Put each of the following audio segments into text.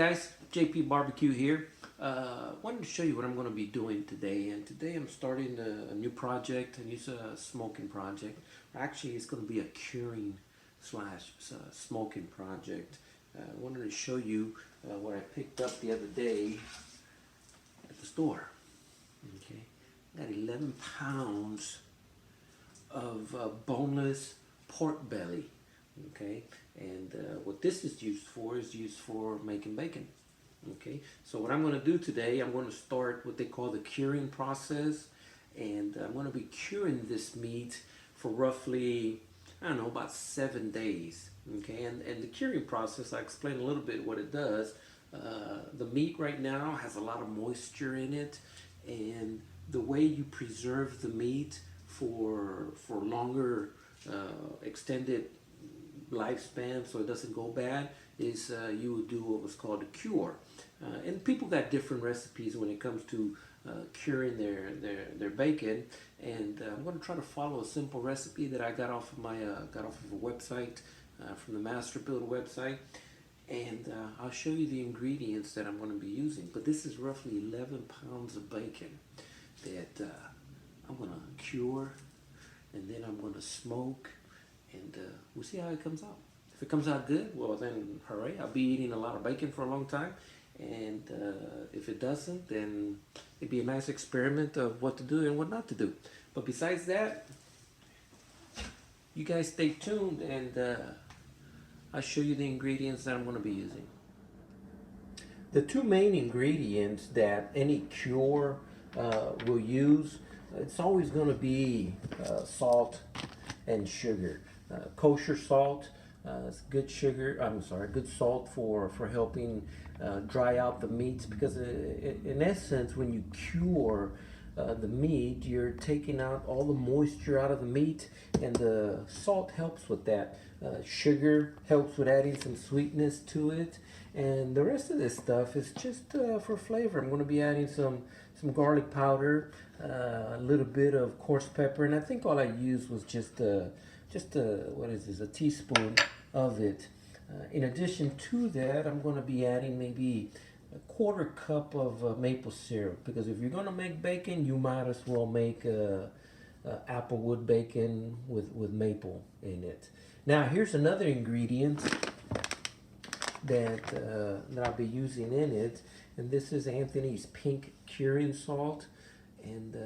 guys, J.P.BBQ here. Wanted to show you what I'm going to be doing today. And today I'm starting a new project, a new smoking project. Actually, it's going to be a curing slash smoking project. I wanted to show you what I picked up the other day at the store. Okay, got 11 pounds of boneless pork belly. Okay, and what this is used for making bacon. Okay, so what I'm going to do today, I'm going to start what they call the curing process, and I'm going to be curing this meat for roughly, I don't know, about 7 days. Okay, and the curing process, I explain a little bit what it does. The meat right now has a lot of moisture in it, and the way you preserve the meat for longer extended lifespan so it doesn't go bad is you would do what was called a cure. And people got different recipes when it comes to curing their bacon, and I'm going to try to follow a simple recipe that I got off of my got off of a website from the Master Builder website, and I'll show you the ingredients that I'm going to be using. But this is roughly 11 pounds of bacon that I'm going to cure, and then I'm going to smoke, and we'll see how it comes out. If it comes out good, well then hooray, I'll be eating a lot of bacon for a long time. And if it doesn't, then it'd be a nice experiment of what to do and what not to do. But besides that, you guys stay tuned, and I'll show you the ingredients that I'm going to be using. The two main ingredients that any cure will use, it's always going to be salt and sugar. Kosher salt, it's good sugar. I'm sorry, good salt for helping dry out the meats, because in essence, when you cure the meat, you're taking out all the moisture out of the meat, and the salt helps with that. Sugar helps with adding some sweetness to it, and the rest of this stuff is just for flavor. I'm going to be adding some garlic powder, a little bit of coarse pepper, and I think all I used was just what is this, a teaspoon of it. In addition to that, I'm going to be adding maybe a 1/4 cup of maple syrup, because if you're going to make bacon, you might as well make applewood bacon with maple in it. Now here's another ingredient that I'll be using in it, and this is Anthony's pink curing salt, and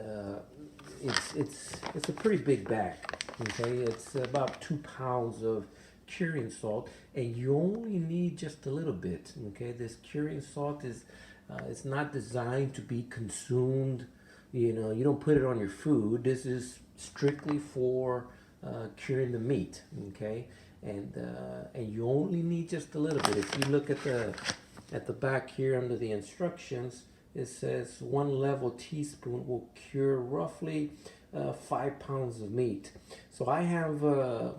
it's a pretty big bag. Okay, it's about 2 pounds of curing salt, and you only need just a little bit. Okay, this curing salt is it's not designed to be consumed. You know, you don't put it on your food. This is strictly for curing the meat. Okay, and you only need just a little bit. If you look at the back here under the instructions, it says 1 level teaspoon will cure roughly 5 pounds of meat. So I have a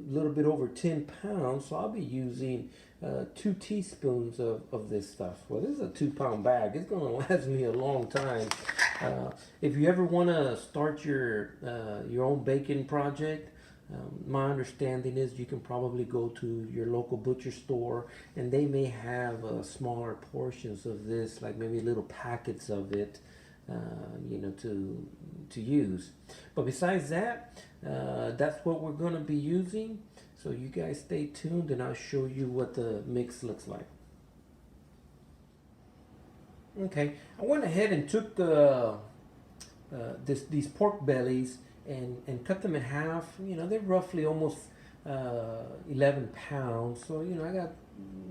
little bit over 10 pounds, so I'll be using 2 teaspoons of this stuff. Well, this is a 2-pound bag. It's going to last me a long time. If you ever want to start your own bacon project, my understanding is you can probably go to your local butcher store, and they may have smaller portions of this, like maybe little packets of it, you know, to use. But besides that, that's what we're going to be using. So you guys stay tuned, and I'll show you what the mix looks like. Okay, I went ahead and took these pork bellies and cut them in half. You know, they're roughly almost 11 pounds. So, you know, I got,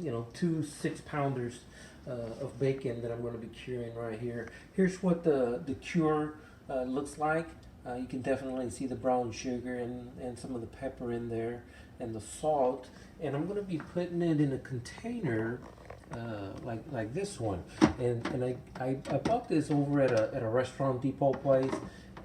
you know, 2 6-pounders of bacon that I'm going to be curing right here. Here's what the cure looks like. You can definitely see the brown sugar and some of the pepper in there, and the salt. And I'm going to be putting it in a container like this one. And I bought this over at a restaurant depot place.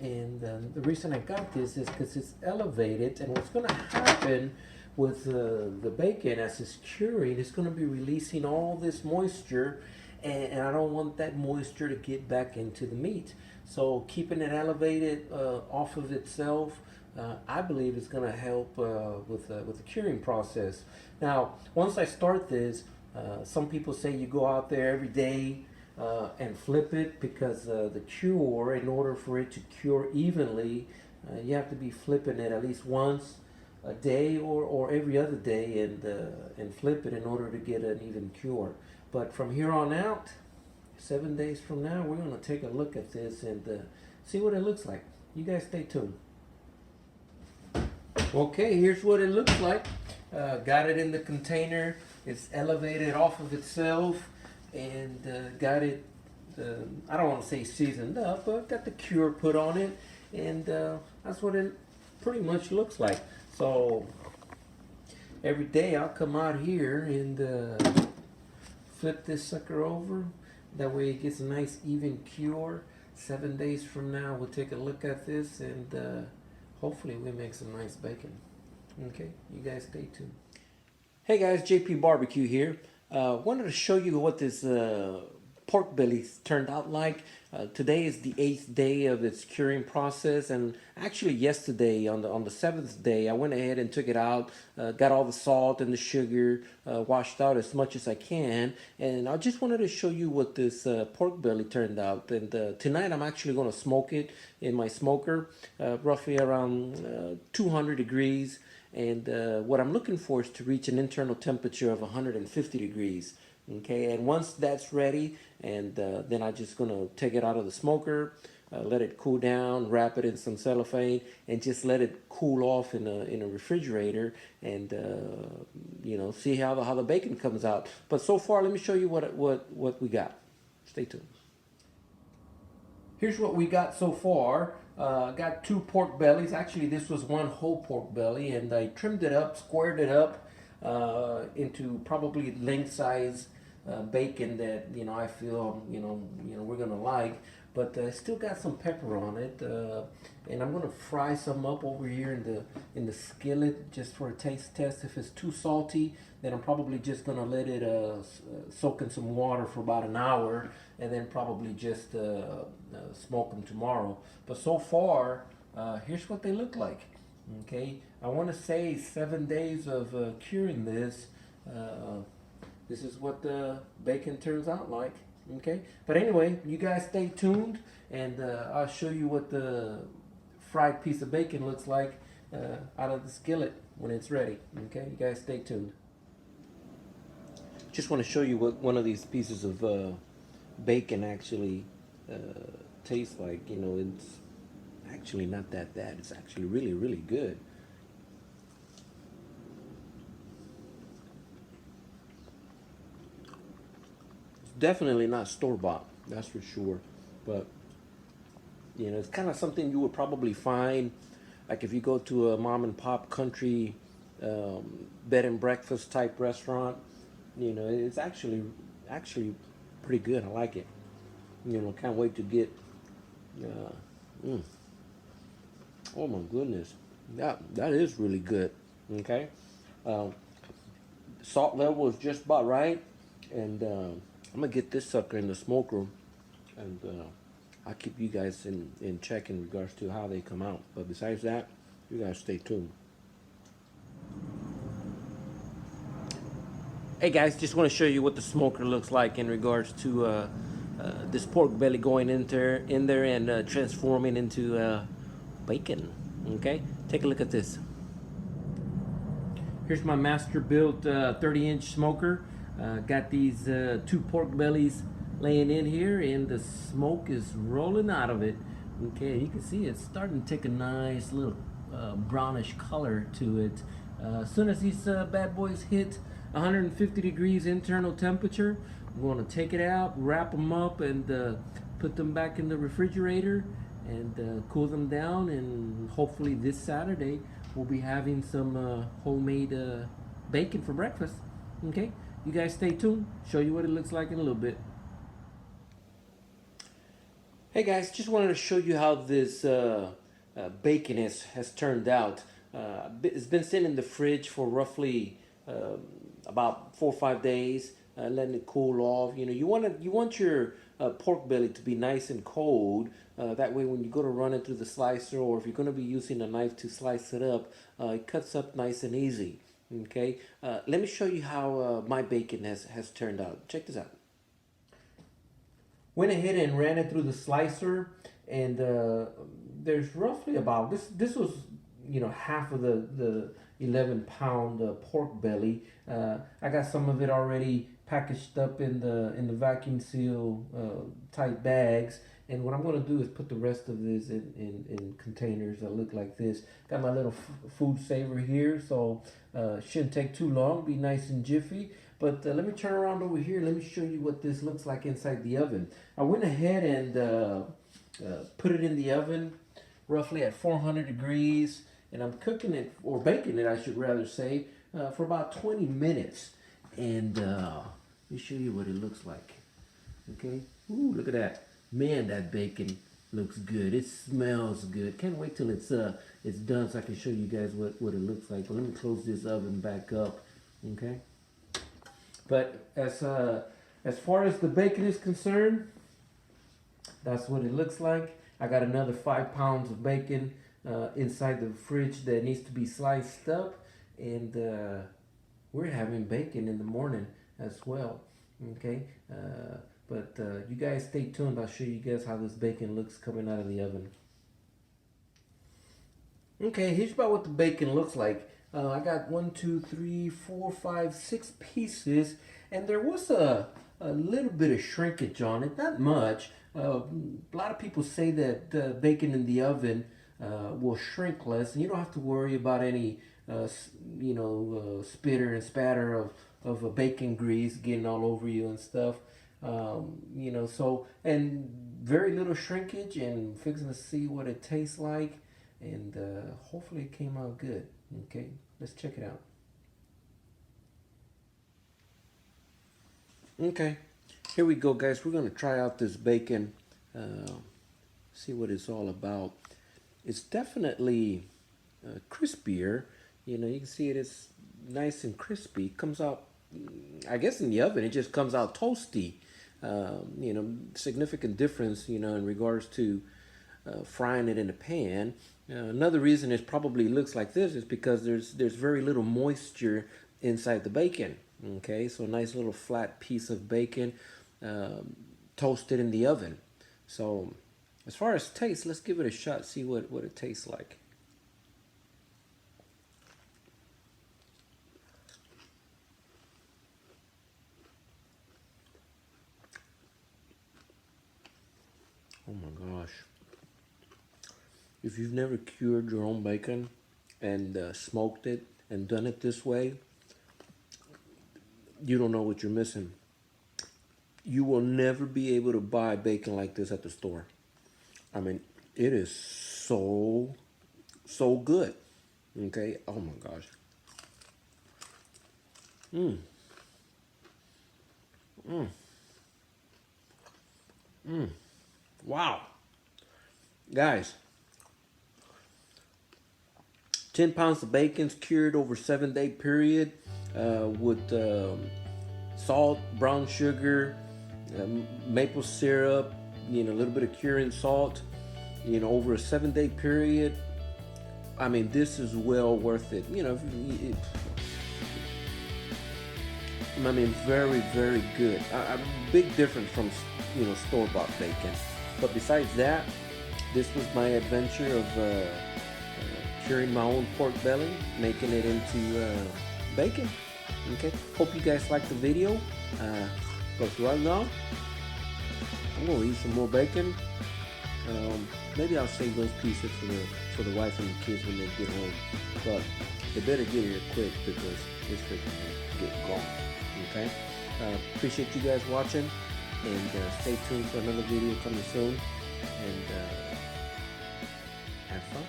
And the reason I got this is because it's elevated, and what's going to happen with the bacon as it's curing, it's going to be releasing all this moisture, and I don't want that moisture to get back into the meat. So keeping it elevated off of itself, I believe is going to help with the curing process. Now, once I start this, Some people say you go out there every day and flip it because the cure, in order for it to cure evenly, you have to be flipping it at least once a day or every other day and flip it in order to get an even cure. But from here on out, 7 days from now, we're going to take a look at this and see what it looks like. You guys stay tuned. Okay, here's what it looks like. Got it in the container. It's elevated off of itself and got it, I don't want to say seasoned up, but got the cure put on it. And that's what it pretty much looks like. So every day I'll come out here and flip this sucker over. That way it gets a nice even cure. 7 days from now we'll take a look at this and hopefully we make some nice bacon. Okay, you guys stay tuned. Hey guys, J.P.BBQ here. Wanted to show you what this pork belly turned out like. Today is the 8th day of its curing process, and actually yesterday on the 7th day I went ahead and took it out, got all the salt and the sugar washed out as much as I can, and I just wanted to show you what this pork belly turned out. And tonight I'm actually going to smoke it in my smoker, roughly around 200 degrees. And what I'm looking for is to reach an internal temperature of 150 degrees. Okay, and once that's ready, and then I'm just gonna take it out of the smoker, let it cool down, wrap it in some cellophane, and just let it cool off in a refrigerator, and you know, see how the bacon comes out. But so far, let me show you what we got. Stay tuned. Here's what we got so far. Got 2 pork bellies. Actually, this was 1 whole pork belly, and I trimmed it up, squared it up into probably length-size bacon that I feel we're gonna like. But I still got some pepper on it, and I'm gonna fry some up over here in the skillet just for a taste test. If it's too salty, then I'm probably just gonna let it soak in some water for about an hour, and then probably just smoke them tomorrow. But so far, here's what they look like. Okay, I want to say 7 days of curing this. This is what the bacon turns out like. Okay, but anyway, you guys stay tuned, and I'll show you what the fried piece of bacon looks like out of the skillet when it's ready. Okay, you guys stay tuned. Just want to show you what one of these pieces of bacon actually tastes like. It's actually not that bad. It's actually really, really good. It's definitely not store-bought, that's for sure. But it's kind of something you would probably find, like if you go to a mom and pop country bed and breakfast type restaurant. It's actually pretty good. I like it. Can't wait to get. Oh my goodness, that is really good. Okay, salt level is just about right, and I'm gonna get this sucker in the smoker, and I'll keep you guys in check in regards to how they come out. But besides that, you guys stay tuned. Hey guys, just want to show you what the smoker looks like in regards to this pork belly going in there and transforming into bacon. Okay, take a look at this. Here's my master built 30-inch smoker. Got these 2 pork bellies laying in here, and the smoke is rolling out of it. Okay, you can see it's starting to take a nice little brownish color to it. As soon as these bad boys hit 150 degrees internal temperature, I'm going to take it out, wrap them up, and put them back in the refrigerator and cool them down. And hopefully this Saturday we'll be having some homemade bacon for breakfast. Okay, you guys stay tuned. Show you what it looks like in a little bit. Hey guys, just wanted to show you how this bacon has turned out. It's been sitting in the fridge for roughly about 4 or 5 days, letting it cool off. You want your pork belly to be nice and cold. That way, when you go to run it through the slicer, or if you're going to be using a knife to slice it up, it cuts up nice and easy. Okay, let me show you how my bacon has turned out. Check this out. Went ahead and ran it through the slicer, and there's roughly about this was, half of the 11-pound pork belly. I got some of it already packaged up in the vacuum seal tight bags, and what I'm going to do is put the rest of this in containers that look like this. Got my little food saver here, so shouldn't take too long, be nice and jiffy. But let me turn around over here. Let me show you what this looks like inside the oven. I went ahead and put it in the oven roughly at 400 degrees. And I'm cooking it, or baking it, I should rather say, for about 20 minutes. And let me show you what it looks like. Okay? Ooh, look at that. Man, that bacon looks good. It smells good. Can't wait till it's done so I can show you guys what it looks like. But let me close this oven back up. Okay? But as far as the bacon is concerned, that's what it looks like. I got another 5 pounds of bacon inside the fridge that needs to be sliced up, and we're having bacon in the morning as well. Okay, but you guys stay tuned. I'll show you guys how this bacon looks coming out of the oven. Okay, here's about what the bacon looks like. I got 1, 2, 3, 4, 5, 6 pieces, and there was a little bit of shrinkage on it, not much. A lot of people say that bacon in the oven will shrink less, and you don't have to worry about any, spitter and spatter of bacon grease getting all over you and stuff. So, and very little shrinkage, and fixing to see what it tastes like, and hopefully it came out good. Okay, let's check it out. Okay, here we go, guys. We're gonna try out this bacon, see what it's all about. It's definitely crispier. You can see it's nice and crispy. Comes out, I guess in the oven, it just comes out toasty. Significant difference, in regards to frying it in a pan. Another reason it probably looks like this is because there's very little moisture inside the bacon. Okay, so a nice little flat piece of bacon toasted in the oven. So as far as taste, let's give it a shot, see what it tastes like. Oh my gosh. If you've never cured your own bacon and smoked it and done it this way, you don't know what you're missing. You will never be able to buy bacon like this at the store. I mean, it is so good. Okay, oh my gosh. Wow. Guys, 10 pounds of bacon's cured over a 7-day period with salt, brown sugar, maple syrup, a little bit of curing salt, over a 7-day period. I mean, this is well worth it. I mean, very, very good. A big difference from, store-bought bacon. But besides that, this was my adventure of curing my own pork belly, making it into bacon. Okay, hope you guys liked the video. Because right now, I'm gonna eat some more bacon. Maybe I'll save those pieces for the wife and the kids when they get home. But they better get here quick because it's freaking get gone. Okay. Appreciate you guys watching, and stay tuned for another video coming soon. And have fun.